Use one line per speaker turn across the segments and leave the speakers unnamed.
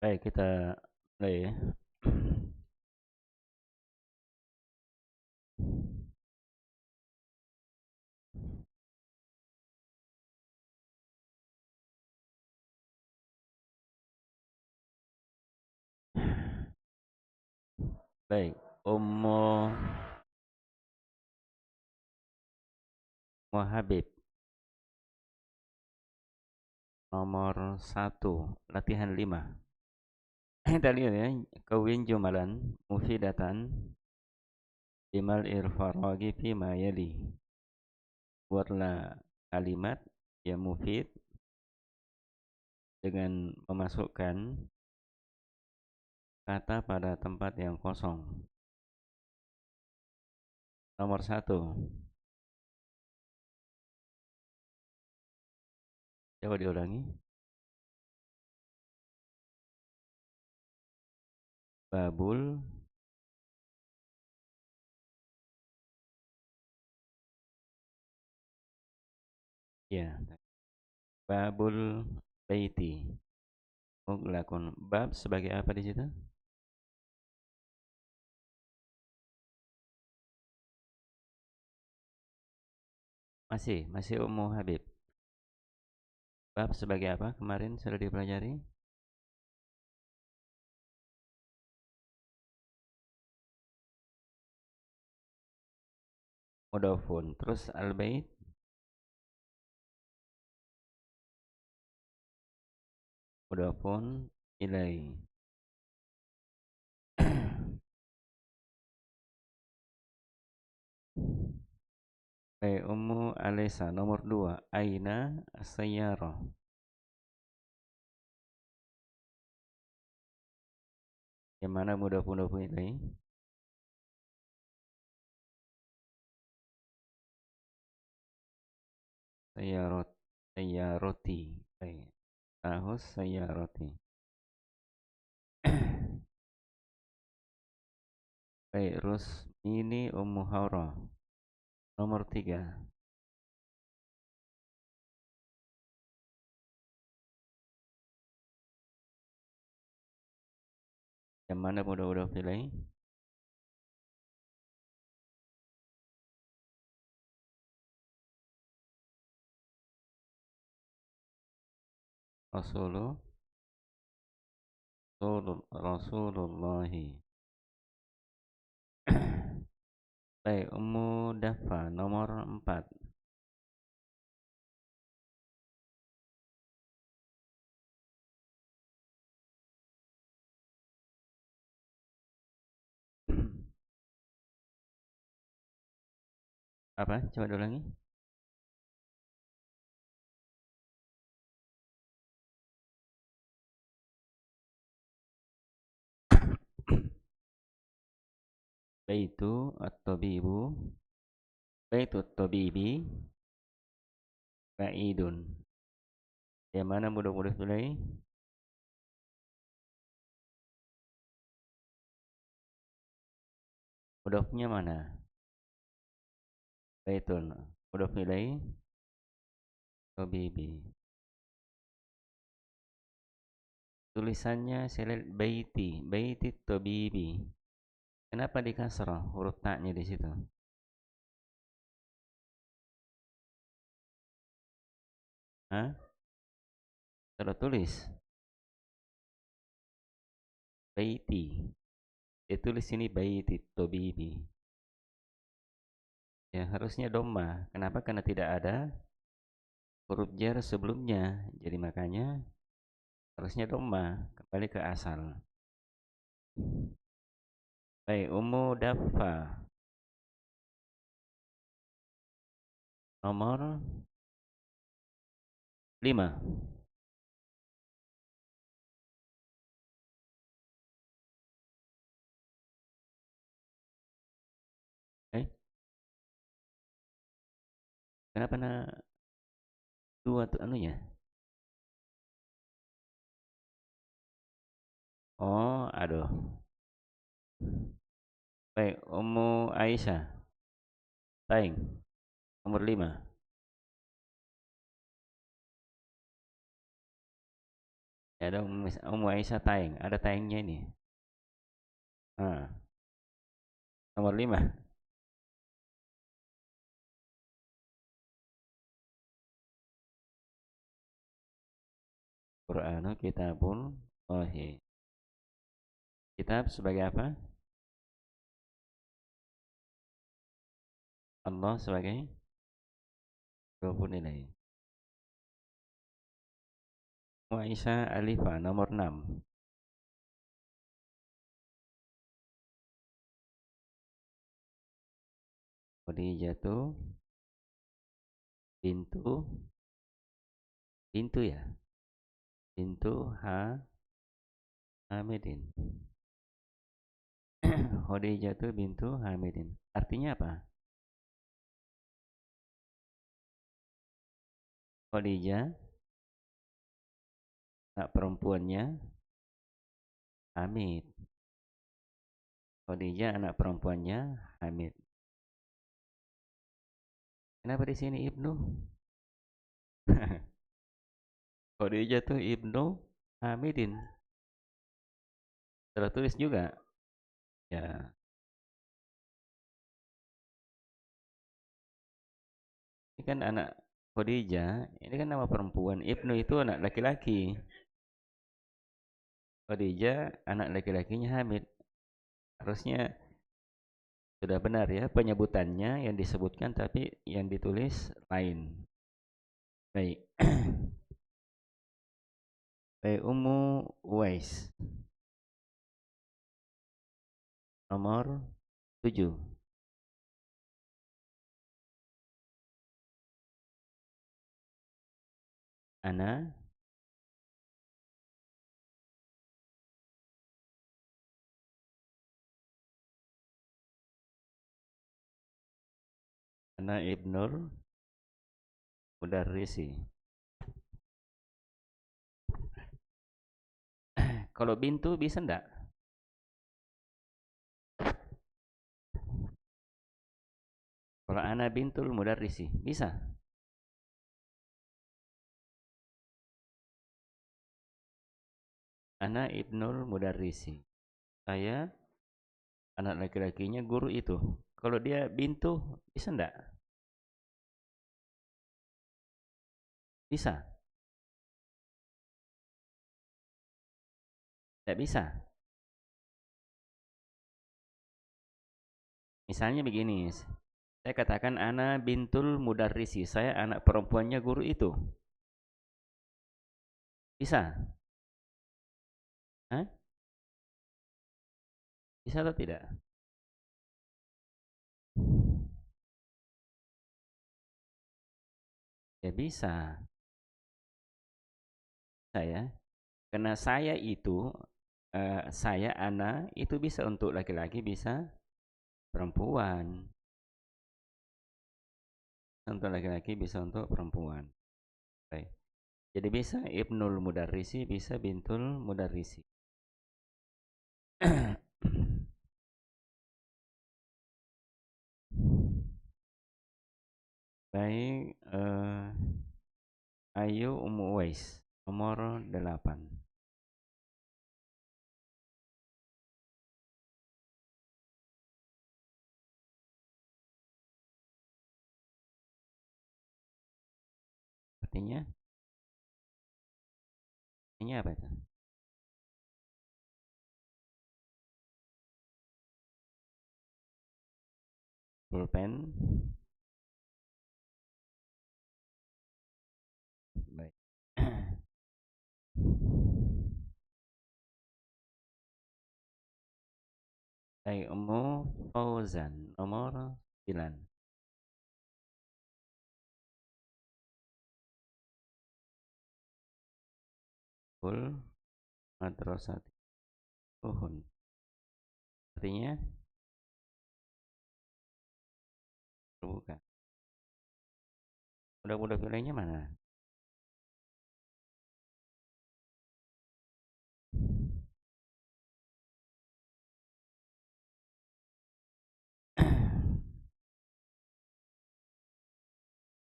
Baik, kita mulai ya. Baik, Ummu Habib nomor 1, latihan 5. Kita lihat ya, kawin jumalan mufidatan bimal irfaragi fima yali. Buatlah kalimat yang mufid dengan memasukkan kata pada tempat yang kosong. Nomor 1, coba diulangi. Babul ya, babul baiti. Muglakun. Bab sebagai apa di situ? Masih Ummu Habib. Bab sebagai apa? Kemarin sudah dipelajari. Mudhafun. Terus al-bait mudhafun ilai. Baik, Ummu Alisa nomor 2. Aina sayyarah. Yang mana mudhafun ilai? Sayyarot. Sayyaroti. Baik. Tahus sayyaroti. Baik, Rusmini Ummu Haura nomor 3. Yang mana mudhafun ilai? Rasulullahi. Baik, Ummu Dafa nomor 4. Apa? Coba ulangi. Baitu at-tabibu. Baitu at-tabibi ba'idun. Yang mana mudah-mudah mulai? Mudhafnya mana? Baitun. Mudhaf ilai tabibi. Tulisannya saya lihat baiti, baiti tabibi. Kenapa di kasrah huruf ta-nya di situ? Hah? Kalau tulis baiti, ditulis ini baiti tabibi. Ya, harusnya dhamma. Kenapa? Karena tidak ada huruf jar sebelumnya. Jadi makanya harusnya dhamma, kembali ke asal. Baik, Ummu Dafa nomor 5. Eh, kenapa dua tuh anunya? Oh, aduh. Baik, Ummu Aisyah. Baik, nomor 5. Ya, ada Ummu Aisyah tayang, ada tayangnya ini. Nah, nomor 5. Qur'anu kitabun wahyi. Kitab sebagai apa? Allah sebagai mudhofun ilaih. Ummu Aisyah alifah nomor 6. Khadijatu bintu bintu ya. Bintu Hamidin. Khadijatu bintu Hamidin. Artinya apa? Khadijah anak perempuannya Hamid. Khadijah anak perempuannya Hamid. Kenapa di sini Ibnu? Khadijah tuh Ibnu Hamidin. Tertulis juga. Ya, ini kan anak Khadijah, ini kan nama perempuan. Ibnu itu anak laki-laki. Khadijah anak laki-lakinya Hamid. Harusnya sudah benar ya penyebutannya yang disebutkan tapi yang ditulis lain. Baik. Baik, Ummu Uwais. Nomor 7. Ana Ana Ibnul Mudarrisi. Kalau bintu bisa enggak? Kalau ana bintul mudarrisi, bisa? Ana Ibnul Mudarrisi. Saya anak laki-lakinya guru itu. Kalau dia bintu, bisa enggak? Bisa? Enggak bisa? Misalnya begini, saya katakan ana bintul mudarrisi, saya anak perempuannya guru itu. Bisa? Hah? Bisa atau tidak? Ya bisa. Saya, karena saya itu, saya ana itu bisa untuk laki-laki, bisa perempuan. Untuk laki-laki bisa untuk perempuan. Baik. Jadi bisa Ibnul Mudarrisi, bisa Bintul Mudarrisi. Baik, Ayu Ummu Uwais nomor 8. Artinya, artinya apa itu? Pulpen. Baik. Baik, Ummu Fauzan nomor 9. Kul madrasati uhun. Artinya terbuka. Udah pilihnya mana?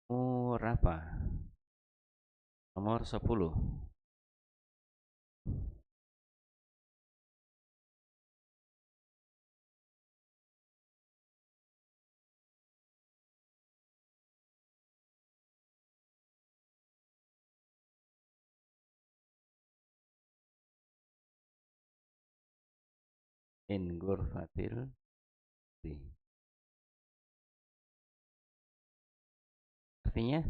Murafah nomor 10. in ghurfatil artinya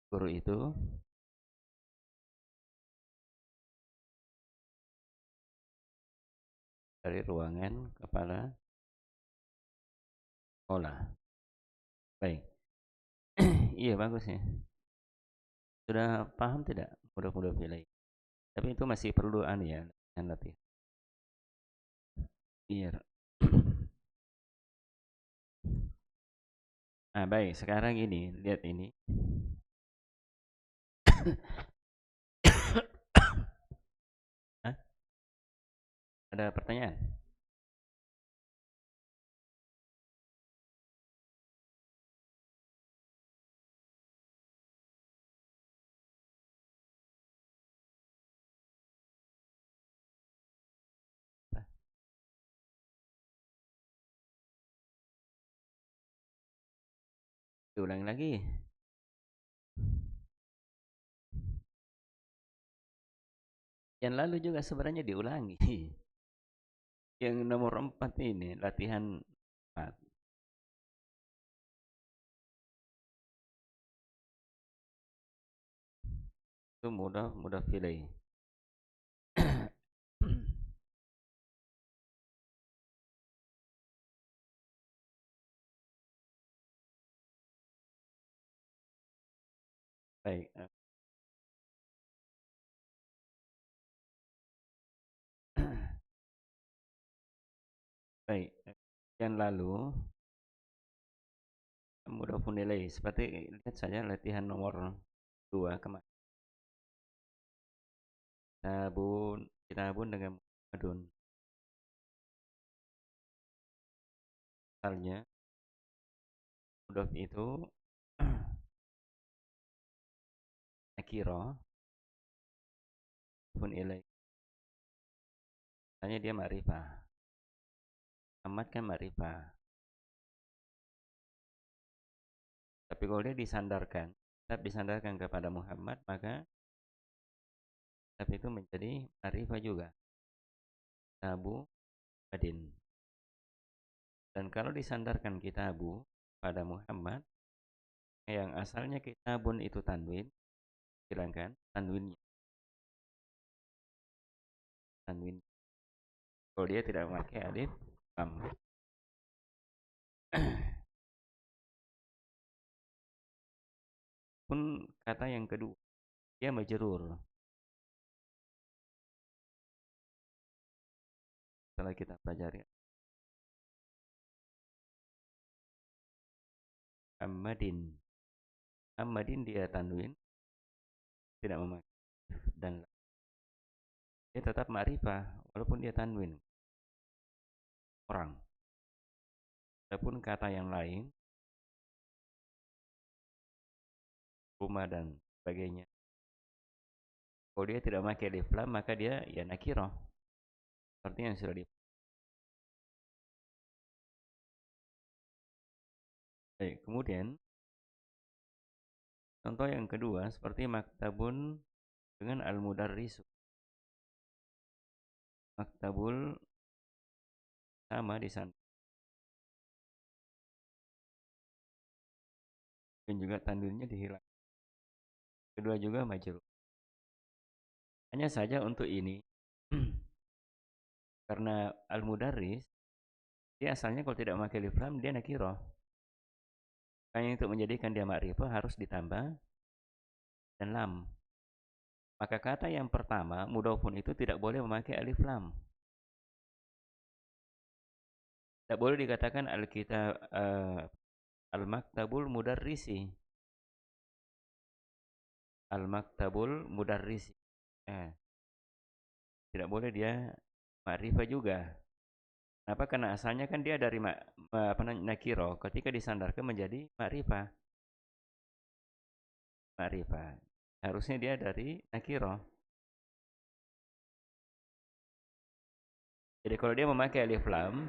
guru itu dari ruangan kepala sekolah. Baik. Iya bagus ya. Sudah paham tidak mudah-mudah pilih. Tapi itu masih perlu ya, latihan. Iya. Nah, baik, sekarang ini, lihat ini. Hah? Ada pertanyaan? Diulangi lagi. Yang lalu juga sebenarnya diulangi. Yang nomor 4 ini, latihan 4. Itu mudah pilih. Baik. Baik. Yang lalu mudah nilai seperti lihat saja latihan nomor 2 kemarin. Kitabun dengan Muhammadun. Misalnya mudhof itu nakiro pun ilai. Misalnya dia ma'rifah. Muhammad kan ma'rifah. Tapi kalau dia disandarkan, tetap disandarkan kepada Muhammad, maka tapi itu menjadi ma'rifah juga. Kitabu Madin. Dan kalau disandarkan kitabu pada Muhammad, yang asalnya kitabun itu tanwin, hilangkan tanwinnya. Tanwin. Kalau dia tidak memakai alif lam. Pun kata yang kedua, dia majrur. Setelah kita pelajari Muhammadin dia tanwin, tidak memakai dan dia tetap ma'rifah walaupun dia tanwin orang. Adapun kata yang lain, rumah dan sebagainya, kalau dia tidak memakai alif lam maka dia ya nakirah. Seperti yang sudah di. Baik, kemudian contoh yang kedua seperti maktabun dengan al-mudarrisu. Maktabul sama di sana. Dan juga tanwinnya dihilang. Kedua juga majrur. Hanya saja untuk ini karena al-mudarris dia asalnya kalau tidak memakai alif lam dia nakirah. Makanya untuk menjadikan dia ma'rifah harus ditambah dan lam. Maka kata yang pertama mudhofun itu tidak boleh memakai alif lam. Tidak boleh dikatakan al-maktabul mudarrisi. Al-maktabul mudarrisi. Tidak boleh dia ma'rifah juga. Kenapa? Karena asalnya kan dia dari nakiro, ketika disandarkan menjadi ma'rifah. Ma'rifah. Harusnya dia dari nakiro. Jadi kalau dia memakai alif lam,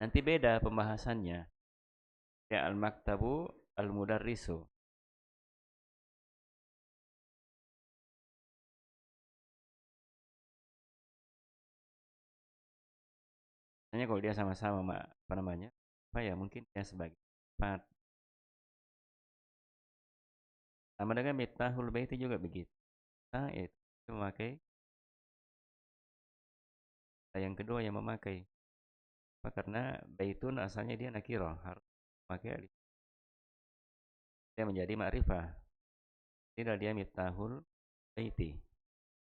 nanti beda pembahasannya. Ya al-maktabu al-mudarrisu. Hanya kalau dia sama-sama apa namanya? Apa ya, mungkin dia sebagai empat. Sama dengan miftahul baiti juga begitu. Nah, itu memakai yang kedua yang memakai. Apa? Karena baitun asalnya dia nakirah, harus memakai alif. Dia menjadi ma'rifah. Tidak, dia miftahul baiti.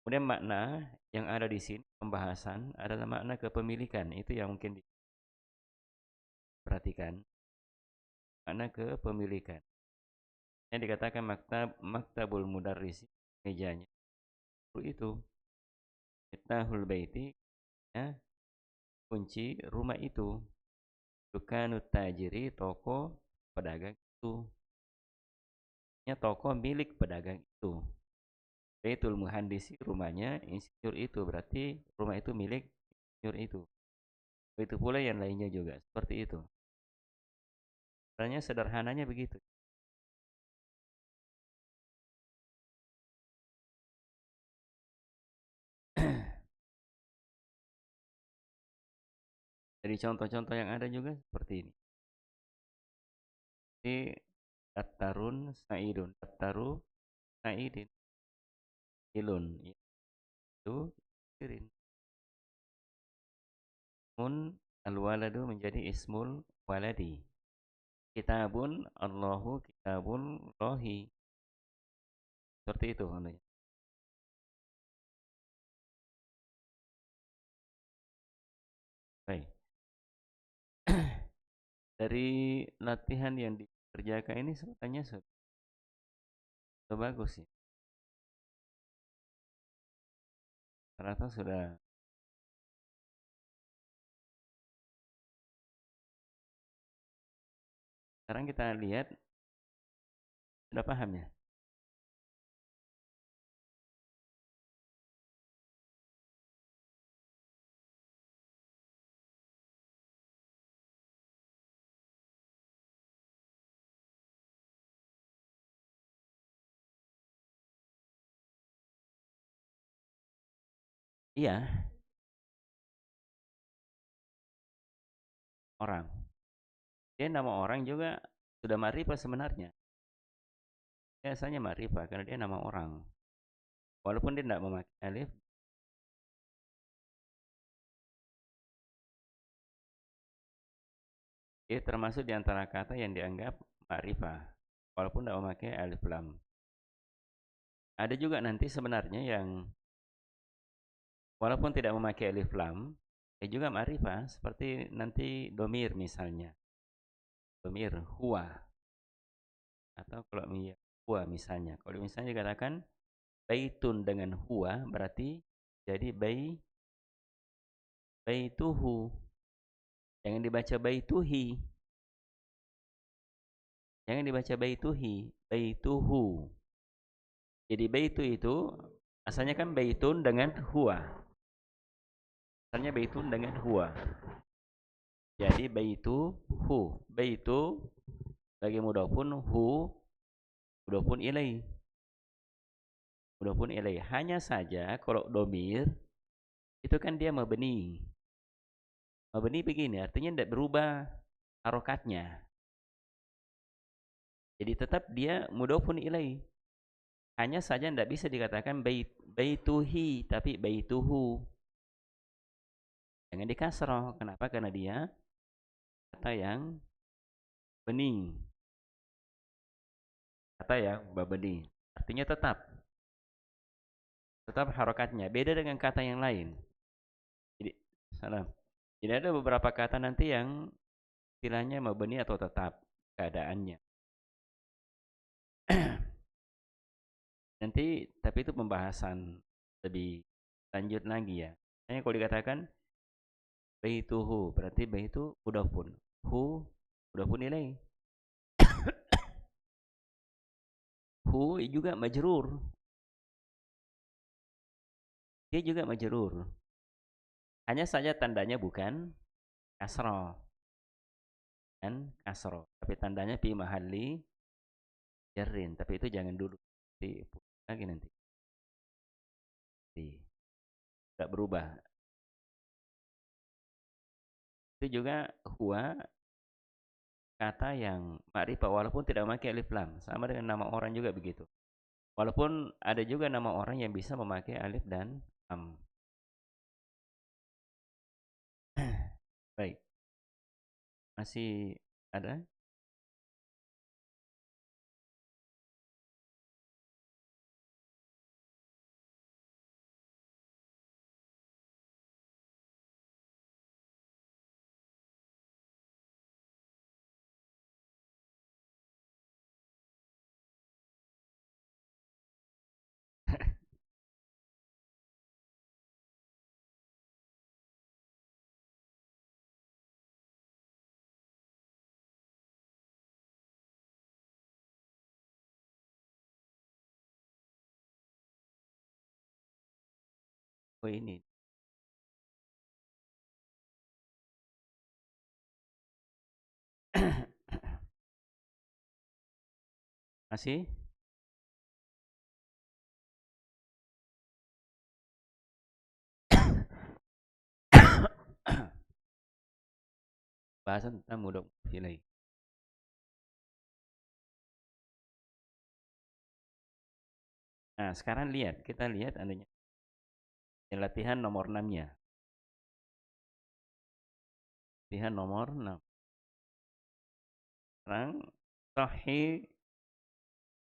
Kemudian makna yang ada di sini pembahasan adalah makna kepemilikan. Itu yang mungkin diperhatikan. Makna kepemilikan. Yang dikatakan maktabul mudarrisi, mejanya. Itu miftahul baiti, ya, kunci rumah itu. Dukanut tajiri, toko pedagang itu. Ya, toko milik pedagang itu. Baitul muhandisi, rumahnya insinyur itu. Berarti rumah itu milik insinyur itu. Begitu pula yang lainnya juga seperti itu. Sebenarnya sederhananya begitu. Dari contoh-contoh yang ada juga seperti ini. Jadi Attarun Sa'idun, Attaru Sa'idin, Ilun, itu kirin. Mun al-waladu menjadi ismul waladi. Kitabun Allahu kitabun rohi. Seperti itu maknanya. Baik. Dari latihan yang dikerjakan ini sebetulnya sudah bagus sih. Ternyata sudah. Sekarang kita lihat, sudah paham ya? Iya, orang. Dia nama orang juga sudah ma'rifah sebenarnya. Biasanya ma'rifah karena dia nama orang. Walaupun dia tidak memakai alif, dia termasuk di antara kata yang dianggap ma'rifah. Walaupun tidak memakai alif lam. Ada juga nanti sebenarnya yang walaupun tidak memakai alif lam, dia juga ma'rifah. Seperti nanti domir misalnya. Domir huwa. Atau kalau huwa misalnya. Kalau misalnya dikatakan baitun dengan huwa, berarti jadi baituhu. Jangan dibaca baituhi. Jangan dibaca baituhi, baituhu. Jadi baitu itu asalnya kan baitun dengan huwa. Asalnya baitun dengan huwa. Jadi baitu hu. Baitu bagi mudhafun hu, mudhafun ilaih. Mudhafun ilaih. Hanya saja kalau domir itu kan dia mabni. Mabni begini, artinya tidak berubah harokatnya. Jadi tetap dia mudhafun ilaih. Hanya saja tidak bisa dikatakan baituhi, tapi baituhu. Jangan dikasroh. Kenapa? Karena dia kata yang bening. Kata yang bening. Artinya tetap harokatnya. Beda dengan kata yang lain. Jadi, salam. Jadi ada beberapa kata nanti yang istilahnya mabni atau tetap keadaannya. Nanti tapi itu pembahasan lebih lanjut lagi ya. Hanya kalau dikatakan baituhu berarti baitu mudhafun. Hu mudhafun ilaih. Hu juga majrur. Dia juga majrur. Hanya saja tandanya bukan kasroh. Dan kasroh. Tapi tandanya fi mahalli Jarin, tapi itu jangan dulu. Nanti lagi nanti. Tidak berubah. Itu juga huwa kata yang ma'rifah walaupun tidak memakai alif lam. Sama dengan nama orang juga begitu. Walaupun ada juga nama orang yang bisa memakai alif dan lam. Baik. Masih ada? Oh ini. Masih? Bahasan tentang mudhof ilaih. Nah, sekarang kita lihat adanya latihan nomor 6-nya. Latihan nomor 6. Sekarang sahih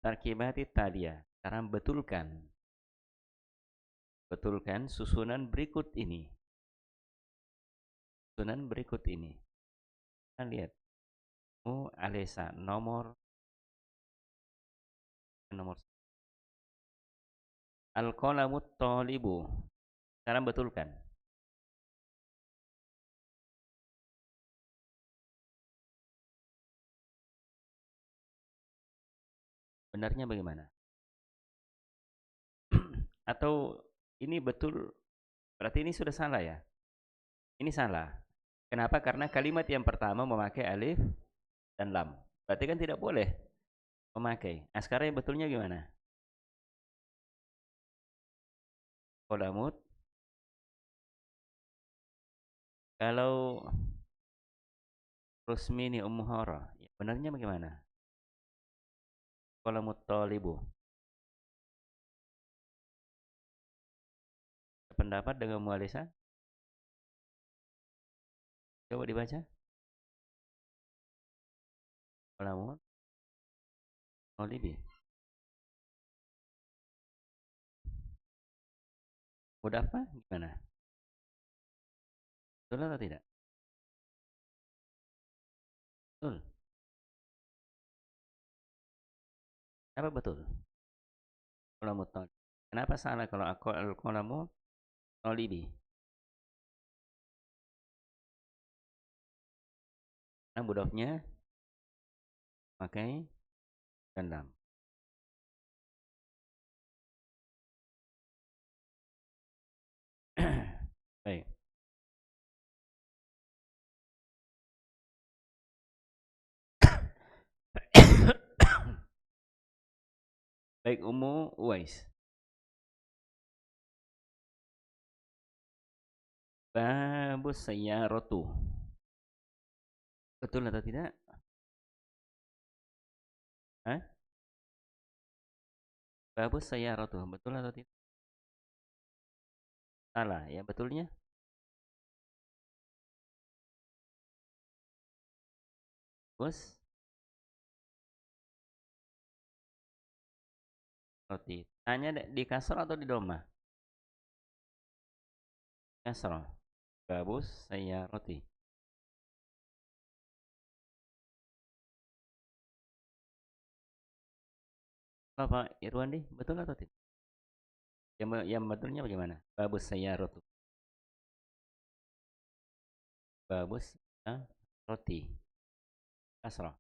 tarkibati taliyah. Sekarang betulkan susunan berikut ini. Susunan berikut ini. Kita lihat. Alesa nomor al-qalamut talibu. Sekarang betulkan. Benarnya bagaimana? Atau ini betul, berarti ini sudah salah ya? Ini salah. Kenapa? Karena kalimat yang pertama memakai alif dan lam. Berarti kan tidak boleh memakai. Nah, sekarang yang betulnya gimana? Qalamut. Kalau Rusmini Ummu Hara, ya, benarnya bagaimana? Qalamut talibu. Pendapat dengan Mualisa? Coba dibaca. Qalamut talibi. Udah apa? Gimana? Betul atau tidak? Betul. Apa betul? Qalamut talibi. Kenapa salah kalau aku al-qalamut talibi? Nah, mudhafnya pakai dan lam. Baik. Baik, Ummu Uwais. Babus sayyaratu. Betul atau tidak? Hah? Babus sayyaratu. Betul atau tidak? Salah ya, betulnya? Bus roti. Tanya di kasro atau di doma? Kasro. Babus sayyarati. Bapak Irwandi, betul atau tidak? Yang betulnya bagaimana? Babus sayyaratu. Babus roti. Kasro.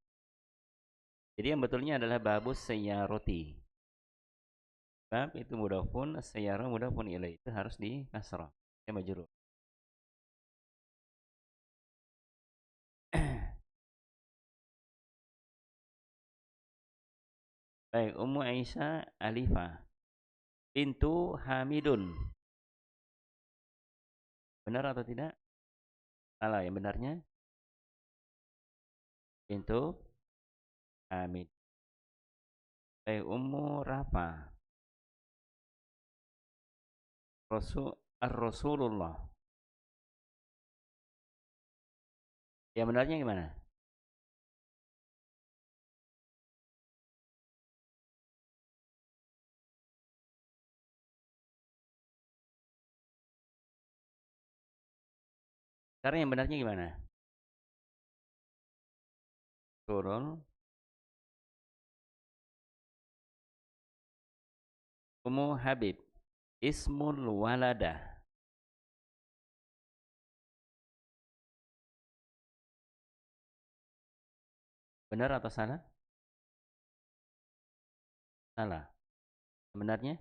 Jadi yang betulnya adalah babus sayyarati. Bab itu mudhafun, sayyara mudhafun ilaih. Itu harus di kasro. Ya majrur. Baik, Ummu Aisyah Alifah bintu Hamidun. Benar atau tidak? Salah, yang benarnya bintu Hamid. Baik, Ummu Rafa Rasulullah. Yang benarnya gimana? Sekarang yang benarnya gimana? Turun. Ummu Habib Ismul Waladah. Benar atau salah? Salah. Sebenarnya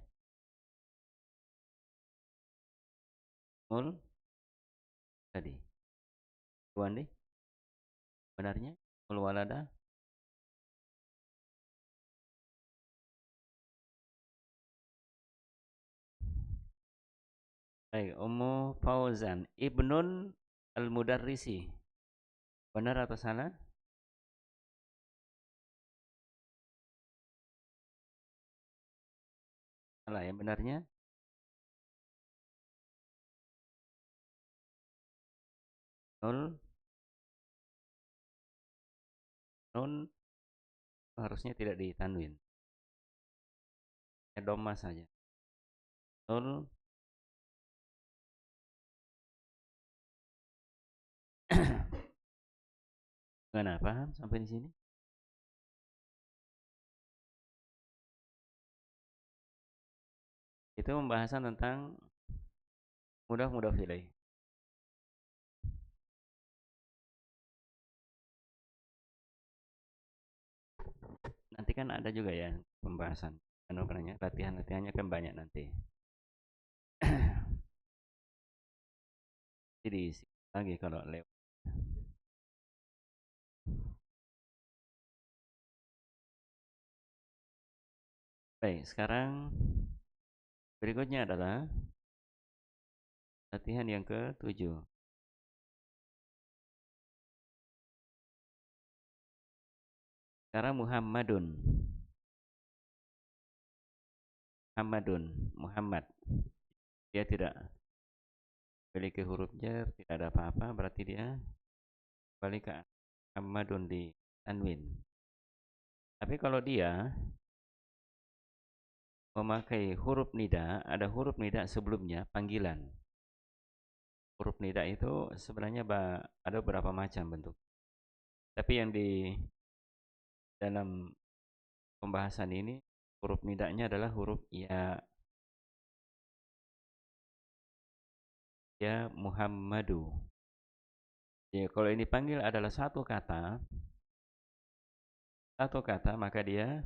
mul tadi. Tuan benarnya mul walada. Baik, Ummu Fauzan Ibnun Al-Mudarrisi. Benar atau salah? Salah, yang benarnya nul. Nun harusnya tidak ditanwin. Ya doma saja. Nul. Gimana, paham sampai di sini? Itu pembahasan tentang mudhaf ilaih. Nanti kan ada juga ya pembahasan. Latihan-latihannya kan banyak nanti. Jadi lagi kalau lewat. Baik, sekarang berikutnya adalah latihan yang ke-7. Sekarang Muhammadun. Muhammad. Dia tidak memiliki huruf jar, tidak ada apa-apa, berarti dia kembali ke Muhammadun di tanwin. Tapi kalau dia memakai huruf nida, ada huruf nida sebelumnya, panggilan. Huruf nida itu sebenarnya ada beberapa macam bentuk. Tapi yang di dalam pembahasan ini, huruf nidanya adalah huruf ya. Ya Muhammadu. Ya, kalau ini panggil adalah satu kata, maka dia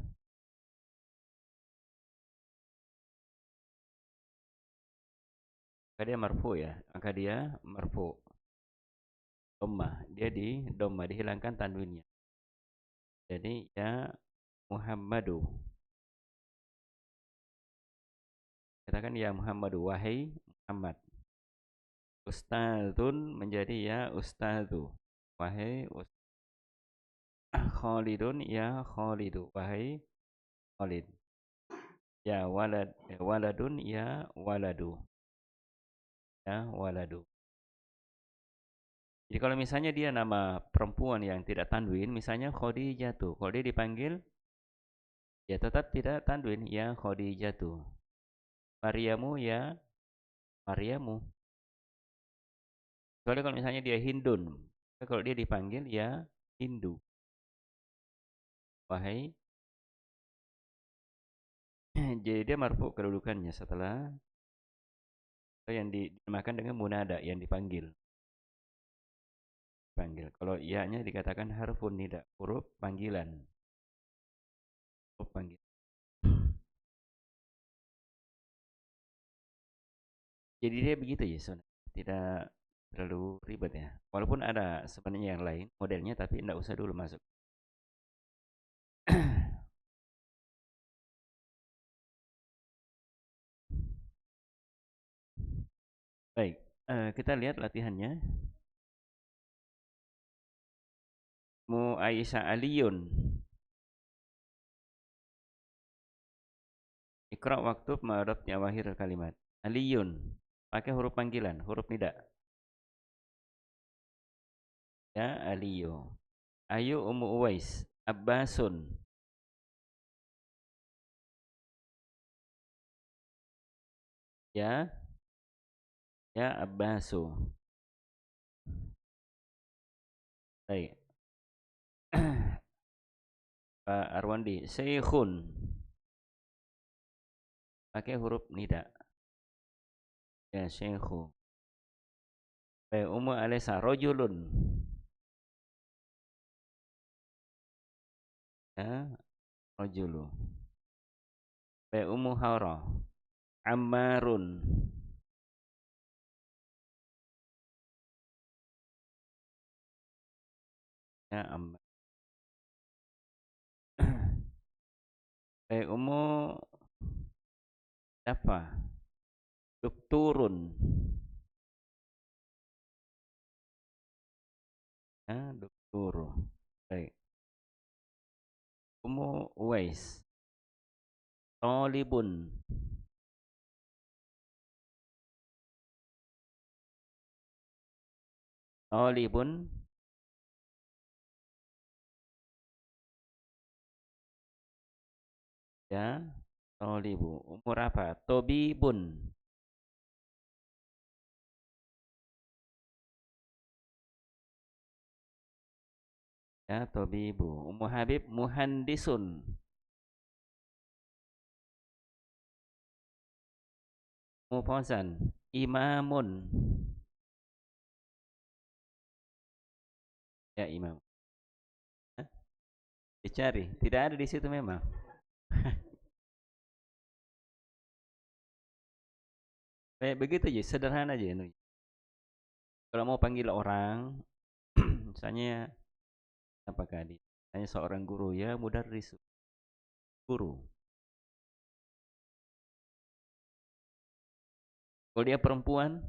marfu ya, maka dia marfu. Dhammah, dia di dhammah, dihilangkan tanwinnya. Jadi ya Muhammadu. Katakan ya Muhammadu, wahai Muhammad. Ustadzun menjadi ya ustadzu. Wahai Khalidun ya Khalidu, wahai Khalid. Ya waladun ya waladu. Ya waladu. Jadi kalau misalnya dia nama perempuan yang tidak tanwin, misalnya Khadijatu, kalau dia dipanggil, ya tetap tidak tanwin, ya Khadijatu. Maryamu, ya Maryamu. Kecuali kalau misalnya dia Hindun, kalau dia dipanggil, ya Hindu. Wahai, jadi dia marfu kedudukannya setelah yang dinamakan dengan munada, yang dipanggil. Kalau iya-nya dikatakan harfun nida, huruf panggilan. Huruf panggilan. Jadi dia begitu ya, Son. Tidak terlalu ribet ya. Walaupun ada sebenarnya yang lain modelnya, tapi tidak usah dulu masuk. Baik, kita lihat latihannya. Mu Aisyah Aliyun. Ikra waktub ma'rab awahir kalimat. Aliyun. Pakai huruf panggilan, huruf nida. Ya, Aliyu. Ayu Ummu Uwais. Abbasun. Ya, ya Abbasu. Baik. Pak Arwandi, Syekhun. Pakai huruf nida. Ya, Syekhu. Baik, Ummu Alisa, Rojulun. Ya, Rojulu. Baik, Ummu Hara. Ammarun. Ya, Ammar. Baik, Ummu Dafa. Dokturun. Ya, Dokturu. Baik. Ummu Uwais. Tolibun. Tolibun. Ya, Tolibu. Umur apa? Tobibun. Ya, Tobibu. Ummu Habib Muhandisun. Ummu Fauzan Imamun. Ya, imam. Hah? Dicari, tidak ada di situ memang. Kayak begitu aja, sederhana aja ini. Kalau mau panggil orang, misalnya apakah di hanya seorang guru ya mudarris, guru. Kalau dia perempuan,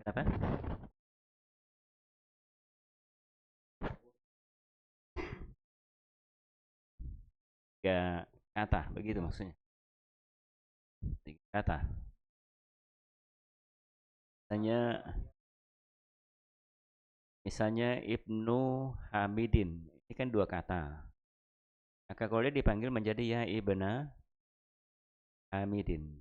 kenapa? Tiga kata, begitu maksudnya. Tiga kata. Misalnya, misalnya Ibnu Hamidin, ini kan dua kata. Maka kalau dia dipanggil menjadi ya Ibna Hamidin.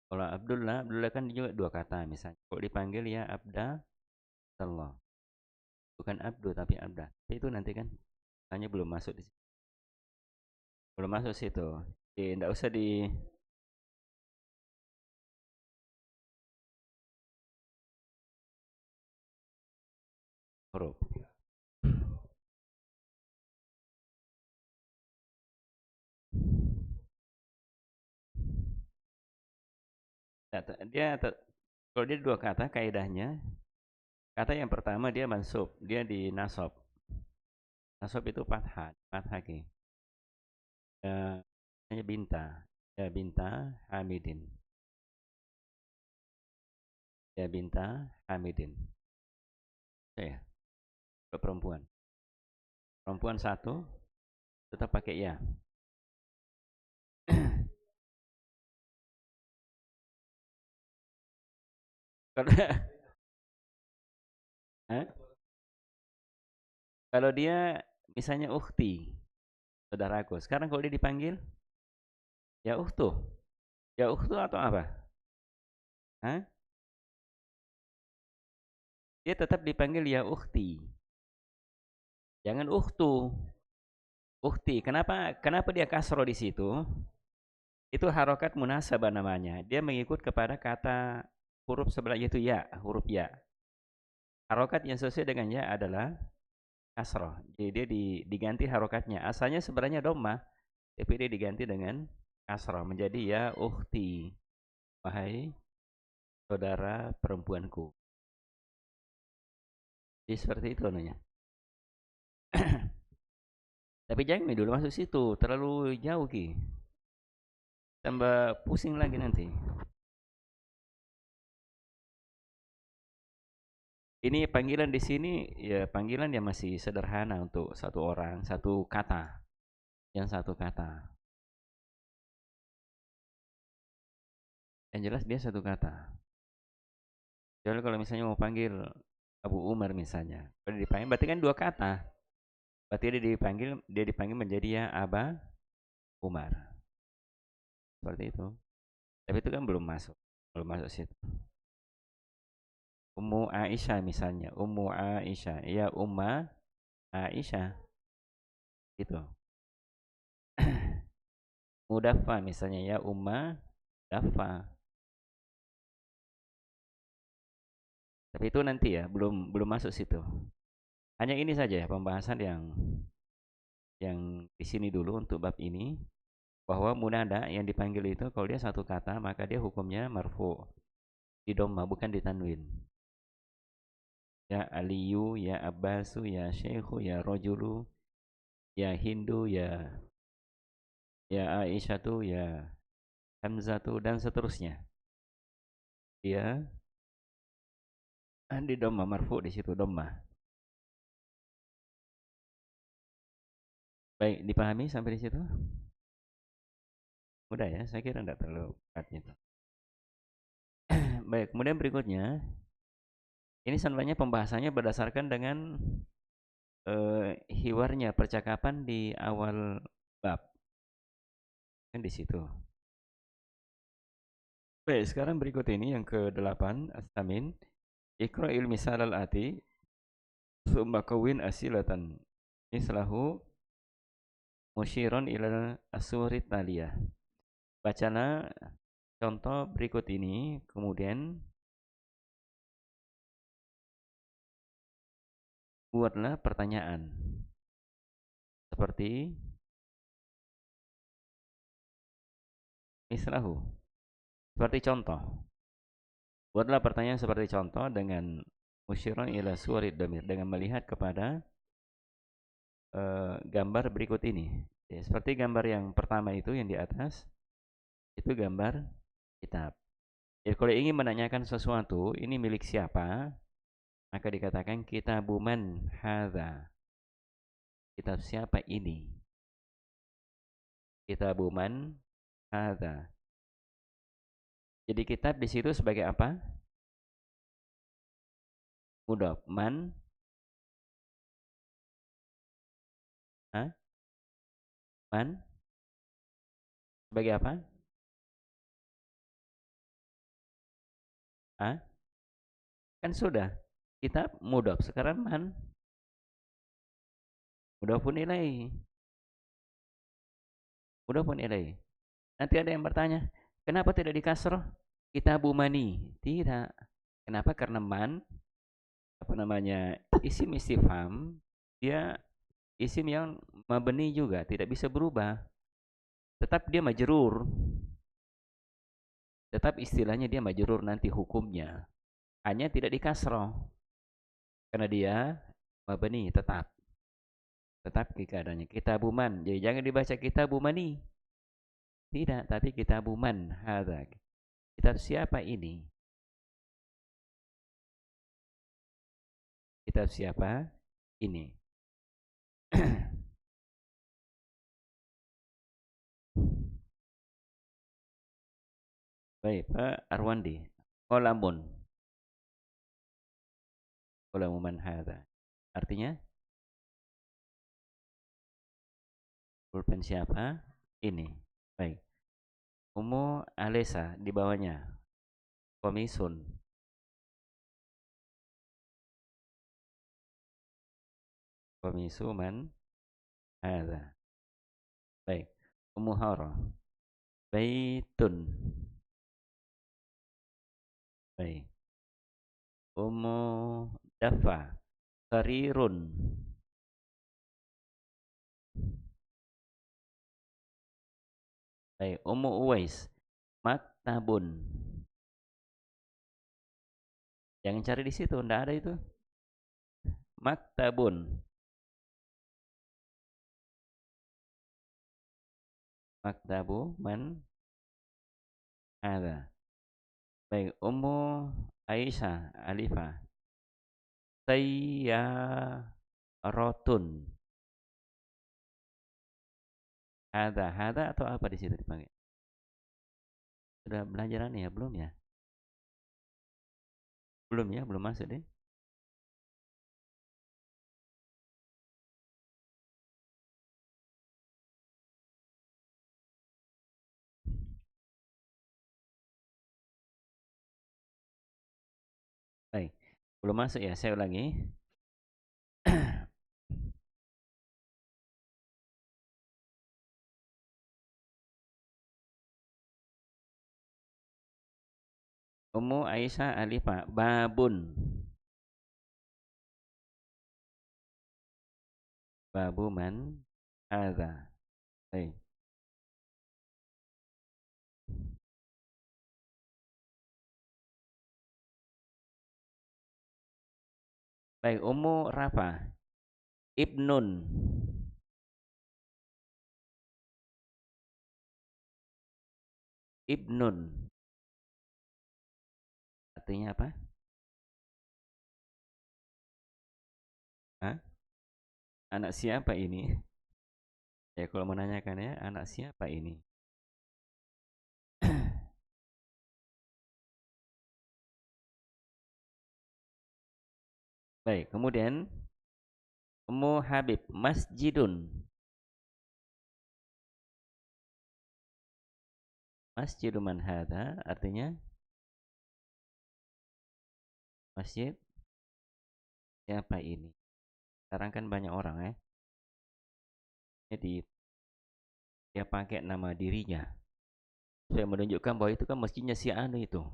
Kalau Abdullah, Abdullah kan juga dua kata misalnya. Kalau dipanggil ya Abda Allah. Bukan Abdu tapi Abda. Itu nanti kan hanya belum masuk di situ. Belum masuk situ. Jadi enggak usah di huruf. Dia kalau dia dua kata kaidahnya, kata yang pertama dia mansub, dia di nasab. Nasab itu fathah, fathah ki. Ya, hanya binta. Ya binta Hamidin. Ya binta Hamidin. Ya, perempuan. Perempuan satu tetap pakai ya. Kalau dia misalnya ukhti, saudaraku. Sekarang kalau dia dipanggil ya ukhtu. Ya ukhtu atau apa? Hah? Dia tetap dipanggil ya ukhti. Jangan ukhtu. Ukhti. Kenapa dia kasro di situ? Itu harokat munasabah namanya. Dia mengikut kepada kata huruf sebelah yaitu ya, huruf ya. Harokat yang sesuai dengan ya adalah kasroh. Jadi dia diganti harokatnya. Asalnya sebenarnya dhammah, tapi dia diganti dengan kasroh menjadi ya ukhti. Wahai saudara perempuanku. Jadi seperti itu anunya. Tapi jangan dulu masuk situ, terlalu jauh Ki. Tambah pusing lagi nanti. Ini panggilan di sini ya panggilan yang masih sederhana untuk satu orang, satu kata. Yang satu kata. Yang jelas dia satu kata. Jadi kalau misalnya mau panggil Abu Umar misalnya, kalau dipanggil berarti kan dua kata. Berarti dia dipanggil menjadi ya Aba Umar. Seperti itu. Tapi itu kan belum masuk situ. Ummu Aisyah misalnya, Ummu Aisyah, ya Umma Aisyah, gitu. Mudaffa misalnya, ya Umma Daffa. Tapi itu nanti ya, belum belum masuk situ. Hanya ini saja ya pembahasan yang di sini dulu untuk bab ini, bahwa munada yang dipanggil itu kalau dia satu kata maka dia hukumnya marfu di dhamma bukan di tanwin. Ya Aliyu, ya Abbasu, ya Syekhu, ya Rojulu, ya Hindu, ya Aisyatu, ya Hamzatu dan seterusnya. Dia di dhamma marfu di situ dhamma. Baik, dipahami sampai di situ? Mudah ya, saya kira tidak terlalu berat itu. Baik, kemudian berikutnya, ini sebenarnya pembahasannya berdasarkan dengan hiwarnya percakapan di awal bab. Kan di situ. Baik, sekarang berikut ini yang ke-8, Astamin. Iqra'il misal al-ati, summa kawin asilatan. Islahu musyiron ilal asurit taliyah. Bacalah contoh berikut ini, kemudian buatlah pertanyaan. Seperti mislahu. Seperti contoh. Buatlah pertanyaan seperti contoh dengan musyiron ila suwarid damir. Dengan melihat kepada gambar berikut ini. Ya, seperti gambar yang pertama itu yang di atas. Itu gambar kitab. Jadi kalau ingin menanyakan sesuatu, ini milik siapa? Maka dikatakan kitabuman hadza. Kitab siapa ini? Kitabuman hadza. Jadi kitab di situ sebagai apa? Mudhaf. Man, ha? Man sebagai apa? Ha? Kan sudah. Kitab mudhaf. Sekarang man mudhafun ilaih. Mudhafun ilaih. Nanti ada yang bertanya, kenapa tidak dikasroh? Kitabu mani. Tidak. Kenapa? Karena man apa namanya? Isim istifham dia isim yang mabni juga, tidak bisa berubah. Tetap dia majrur. Tetap istilahnya dia majrur nanti hukumnya. Hanya tidak dikasroh. Karena dia mabni tetap. Tetap keadaannya. Kitabuman. Jadi jangan dibaca kitabumani. Tidak, tapi kitabuman. Hadza. Kitab siapa ini? Kitab siapa ini? Baik, Pak Arwandi. Qalamun. Qalamu man hadza. Artinya, pulpen siapa? Ini. Baik. Umu Alesa di bawahnya. Komisun. Komisu man hadza. Baik. Umu Hara. Baitun. Baik. Umu Dafa. Sarirun. Baik. Umu Uwais. Maktabun. Jangan cari di situ, ndak ada itu. Maktabun. Maktabu man ada. Baik, Ummu Aisyah Alifah. Sayyaratun. Hada atau apa di situ dipanggil? Sudah belajar ya? Belum ya? Belum ya, belum masuk deh. Baik, belum masuk ya, saya ulangi. Ummu Aisyah Alifah. Babun. Babu man hadza. Baik. Baik, Ummu Rafa. Ibnun. Ibnun. Artinya apa? Hah? Anak siapa ini? Ya kalau menanyakan ya, anak siapa ini? Baik, kemudian Ummu Habib. Masjidun. Masjidu man hadza artinya masjid siapa ini? Sekarang kan banyak orang ya. Jadi dia pakai nama dirinya. Saya menunjukkan bahwa itu kan masjidnya si Anu itu.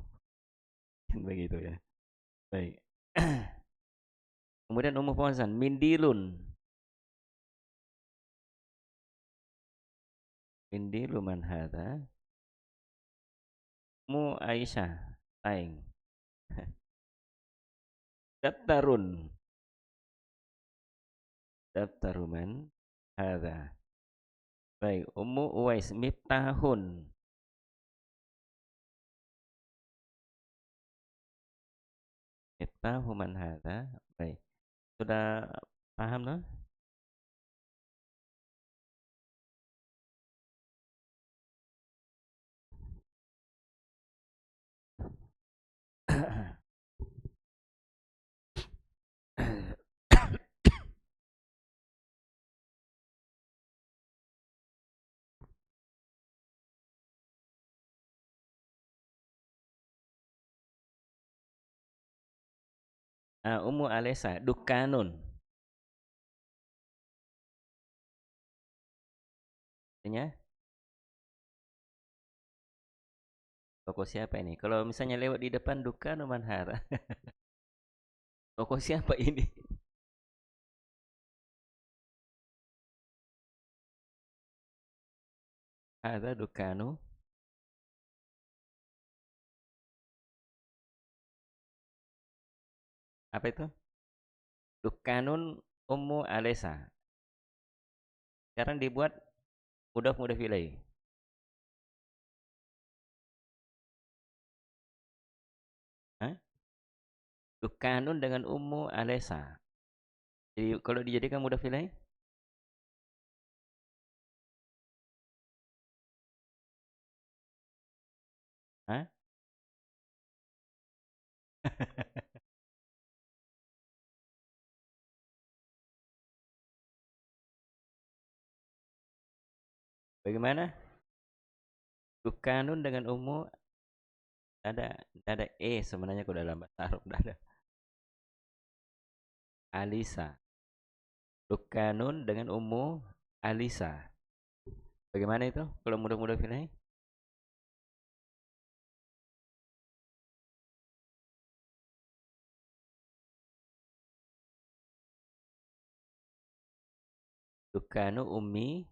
Begitu ya. Baik. Kemudian Ummu Fauzan, Mindilun. Mindilu man hadza? Ummu Aisyah. Taing. Daftarun. Daftaruman hadza. Baik, Ummu Uwais. Miftahun. Miftahu man hadza. Baik. Sudah paham no? Ummu Alesa, Dukanun. Artinya toko siapa ini? Kalau misalnya lewat di depan Dukanun Manhara, toko siapa ini? Ada Dukanu. Apa itu? Dukanun Ummu Alesa. Sekarang dibuat mudah vilai. Hah? Dukanun dengan Ummu Alesa. Jadi kalau dijadikan mudah vilai, hah? Bagaimana? Dukanun dengan Ummu ada sebenarnya kalau dalam bahasa Arab ada. Alisa. Dukanun dengan Ummu Alisa. Bagaimana itu? Kalau mudah vilai? Dukanu Ummi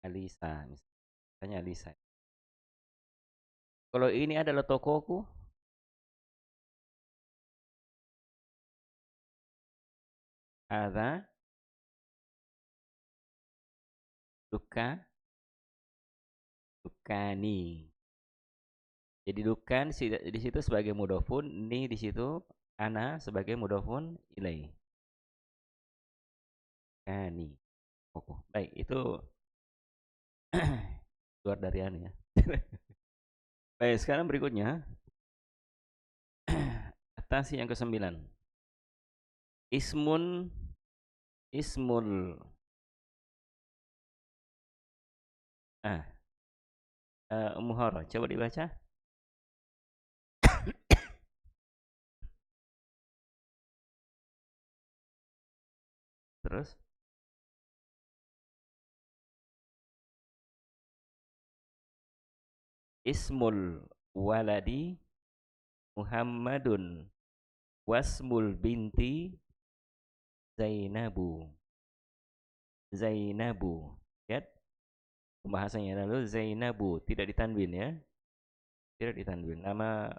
Alisa. Misalnya Alisa. Kalau ini adalah tokoku, Ada, duka, dukani. Jadi dukan di situ sebagai mudhofun, ni di situ ana sebagai mudhofun ilaih. Kani. Oh, baik, itu luar dari anu ya. Baik, sekarang berikutnya atas yang ke-9. Ismun ismul ah Muhara, coba dibaca. Terus ismul waladi Muhammadun wasmul binti Zainabu. Zainabu. Lihat pembahasannya lalu Zainabu tidak ditanwin ya. Tidak ditanwin. Nama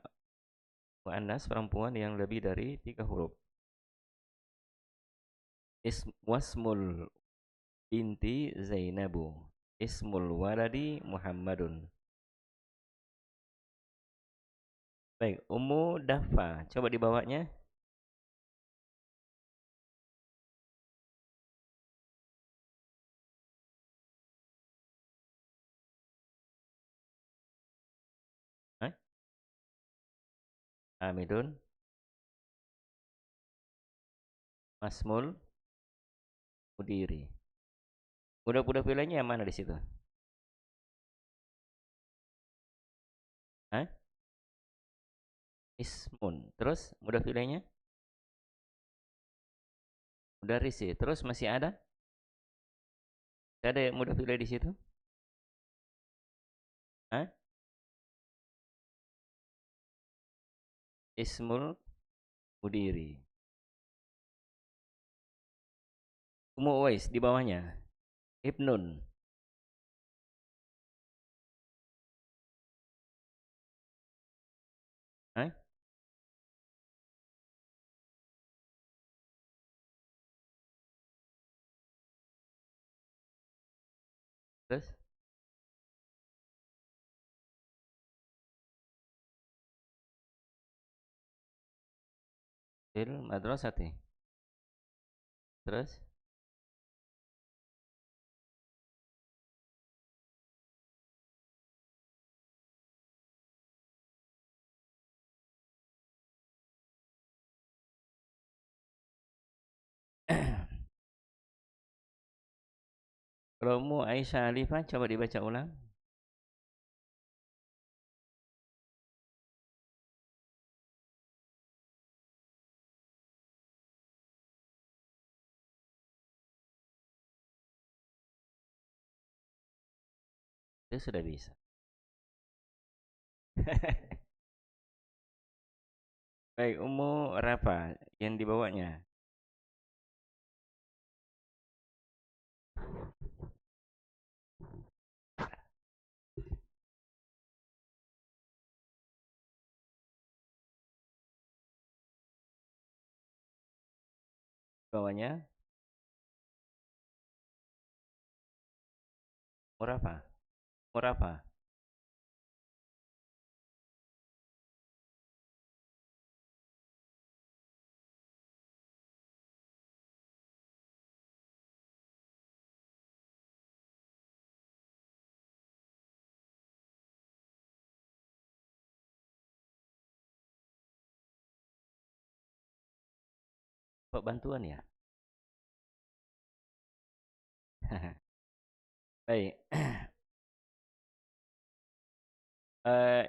muannas perempuan yang lebih dari 3 huruf. Wasmul binti Zainabu. Ismul waladi Muhammadun. Baik, Ummu Dafa. Coba dibawanya. Hah? Hamidun. Masmul Mudiri. Udah pilihnya yang mana di situ? Hah? Ismun. Terus mudah pilihnya? Udah risi. Terus masih ada? Ada yang mudah pilih di situ? Hah? Ismul Mudiri. Ummu Uwais di bawahnya. Ibnun. Hah? Terus? Fil madrasati. Terus? Kalau Ummu Aisyah Alifah coba dibaca ulang. Itu sudah bisa. Baik, Ummu Rafa yang dibawanya. Bawahnya Murafa. Murafa. Kok bantuan ya? Baik.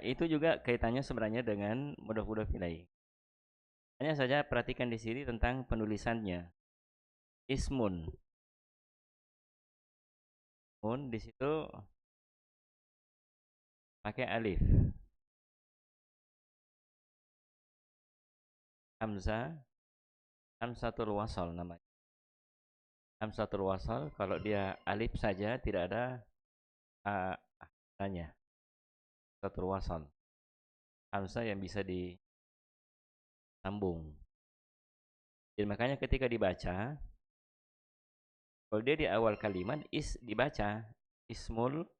Itu juga kaitannya sebenarnya dengan mudah-mudah pilih. Hanya saja perhatikan di sini tentang penulisannya. Ismun. Mun di situ pakai alif. Hamzah, hamzatul wasal namanya. Hamzatul wasal kalau dia alif saja tidak ada tanya. Hamzatul wasal. Hamzah yang bisa disambung. Jadi makanya ketika dibaca Kalau dia di awal kalimat dibaca ismul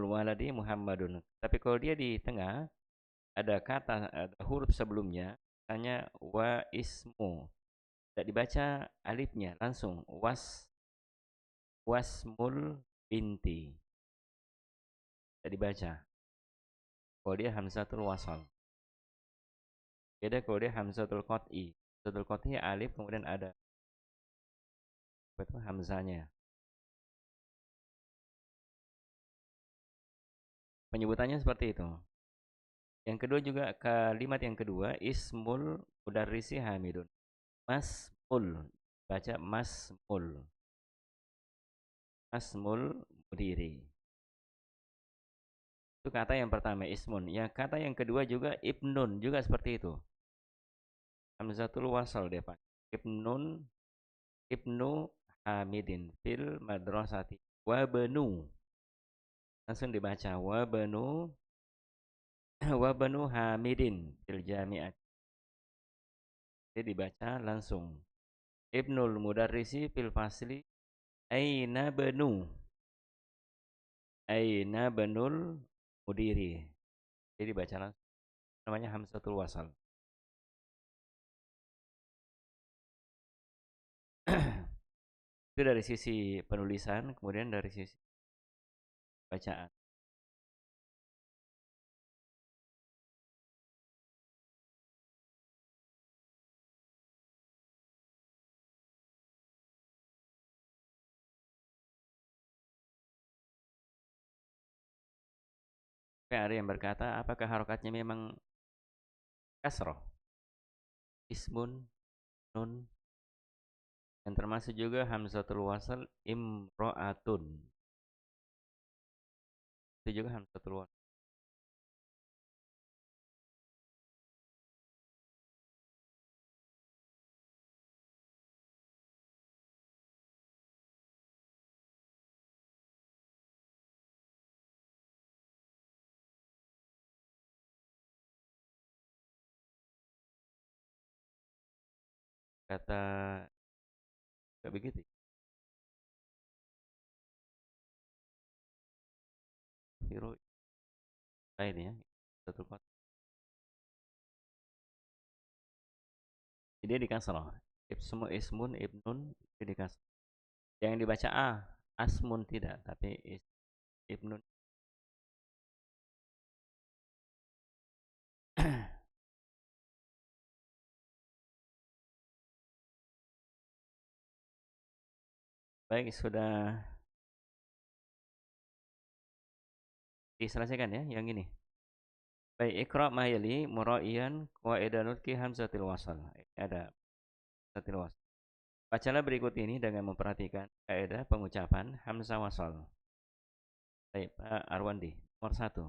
waladi Muhammadun. Tapi kalau dia di tengah ada huruf sebelumnya, misalnya wa ismu. Tidak dibaca alifnya langsung wasmul binti. Tidak dibaca. Kalau dia hamzatul wasal. Beda kalau dia hamzatul qat'i. Hamzatul qat'i alif kemudian ada itu hamzanya. Penyebutannya seperti itu. Yang kedua juga kalimat yang kedua ismul mudarrisi hamidun. Masmul, baca masmul. Masmul mudiri. Itu kata yang pertama ismun. Yang kata yang kedua juga ibnun, juga seperti itu. Hamzatul wasal dia Pak. Ibnu hamidin fil madrasati wa benu. Langsung dibaca wa benu hamidin fil jami'at. Jadi dibaca langsung. Ibnul mudarrisi fil fasli aina benul mudiri. Jadi baca langsung. Namanya hamzatul wasal. Itu dari sisi penulisan, kemudian dari sisi bacaan. Ada yang berkata, apakah harokatnya memang kasroh? Ismun, nun, dan termasuk juga hamzatul wasal imro'atun. Itu juga hamzatul wasal. Kata gak begitu. Hero lain ya, satu kota. Jadi dia di kasroh. Ismun, ibnun, itu di kasroh. Yang dibaca asmun tidak, tapi ibnun. Baik, sudah diselesaikan ya yang ini. Baik, ikra mayali muraiyan qaidanut ki hamzatil wasal. Ada hamzatil wasal. Bacalah berikut ini dengan memperhatikan kaidah pengucapan hamzah wasal. Baik, Pak Arwandi, nomor 1.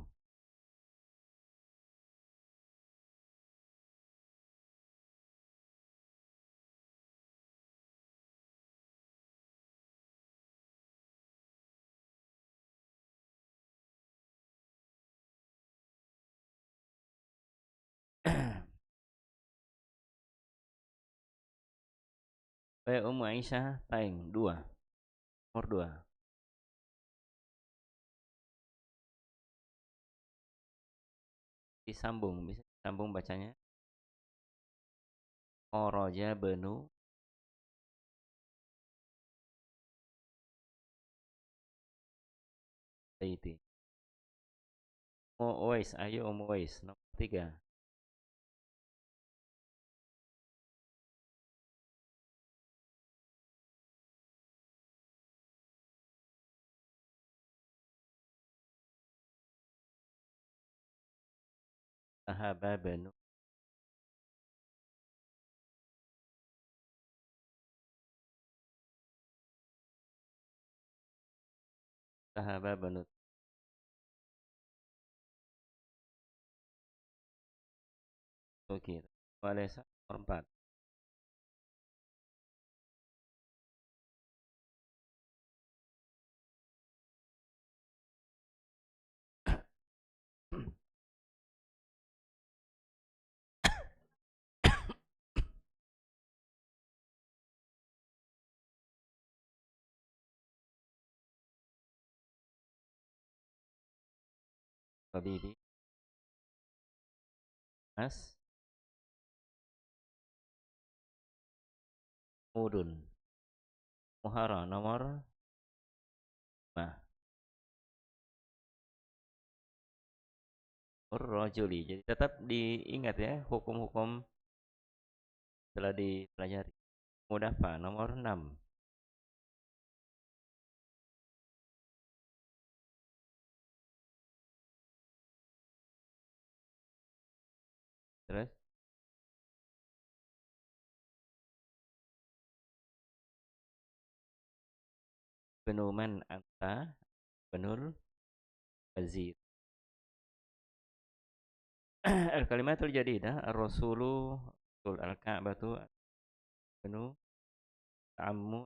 Baik, Ummu Aisyah Taing 2. Nomor 2. Bisa disambung bacanya. Oroja benu Taiti. Uwais, ayo Uwais, nomor 3. Sahaba benu Sahaba benu Tukir. Walesa nomor 4. tabibi, mas, mudun, muhara nomor 5. Rojuli. Jadi tetap diingat ya hukum-hukum telah dipelajari. Mudafa nomor 6. Terus benuman anta, benul wazir. Al-kalimatul jadidah ar-rasulu al-ka'batu benu ta'ammu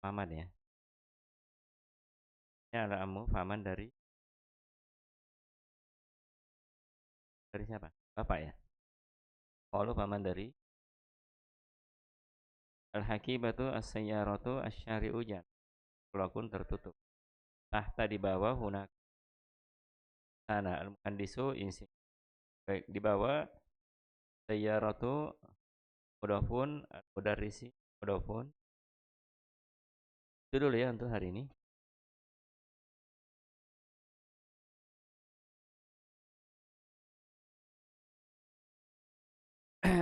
paman ya. Ini adalah ammu paman dari siapa? Bapak ya. Kalau paman dari al-hakibatu as-sayyaratu asy-syari'u jan. Kulakun tertutup. Tahta di bawah hunak sana al-muhandisu insi. Baik, di bawah sayyaratu mudafun mudarrisi mudafun. Itu dulu ya untuk hari ini.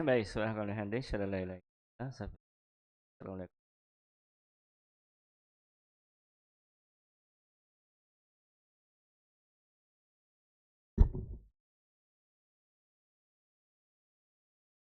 Baik, subhanakallahumma wa bihamdika, asyhadu an la ilaha illa anta, astaghfiruka wa atubu ilaik.